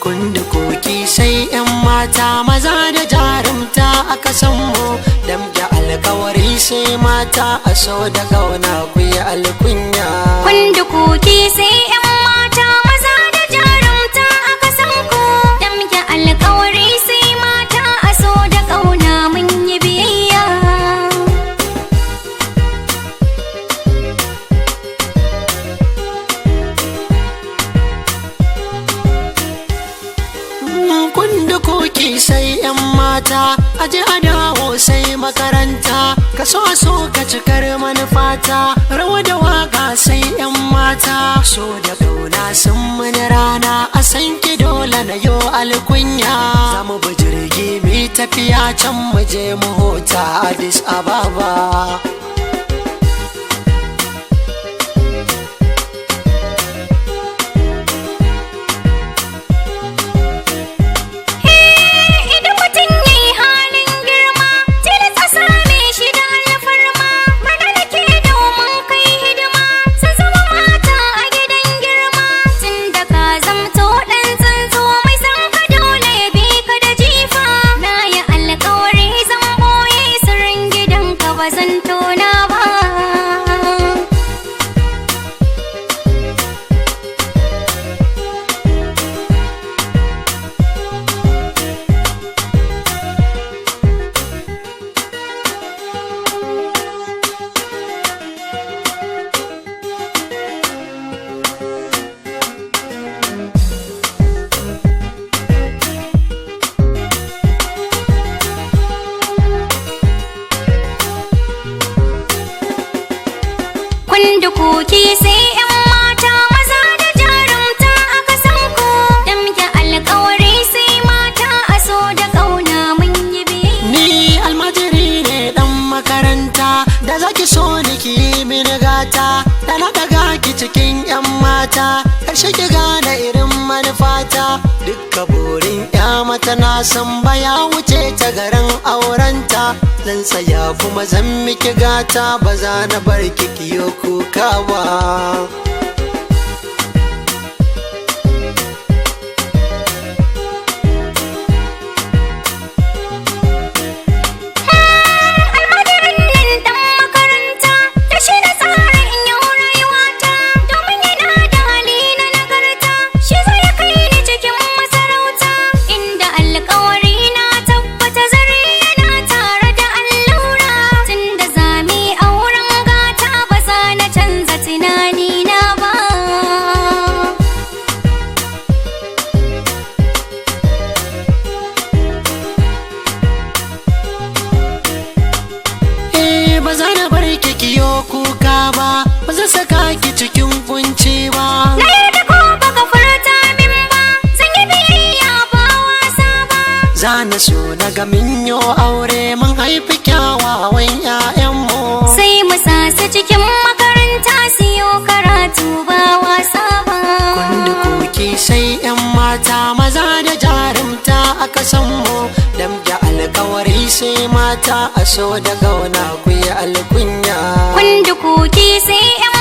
Kundukuki sai 'yan mata maza da jarumta aka san mu, damke alkawari sai mata a so da kauna ku yi alkunya. Kundukuki sai 'yan mata maza da jarumta aka san ku, damke alkawari sai mata a so da kauna mun yi biyayya. Kundukuki sai 'yan mata aje a dawo sai makaranta, ka so ka cikar manufata, rawa da waka sai 'yan mata, so da kauna sun mani rana a san ki dole na yo alkunya. Za mu bi jirgi mi tafiya can mu je mu huta Addis Ababa. Kundukuki sai 'yan mata maza da jarumta aka san ku, damke alkawari sai mata a so da kauna mun yi biyayya. Ni almajiri ne dan makaranta da zaki so ni ki yi mini gata, da na daga ki cikin 'yan mata karshe ki gane irin manufata. Dukka burin 'ya mata na san baya wuce ta garin aurenta, zan tsaya kuma zan miki gata, ba za na bar ki kiyo kuka ba. Ba za na bar ki kiyo kuka ba, ba zan saka ki cikin kunci ba. Na yarda ko baka furta min ba, zan yi biyayya ba wasa ba. Za na so na ga min yo aure mun haifi kyawawan 'ya'yanmu, sai mu sasa cikin makaranta siyo karatu ba wasa ba. Kundukuki sai 'yan mata maza da jarumta aka san mu, damke alkawari sai mata a so da kauna ku yi alkunya. Kundukuki sai 'yan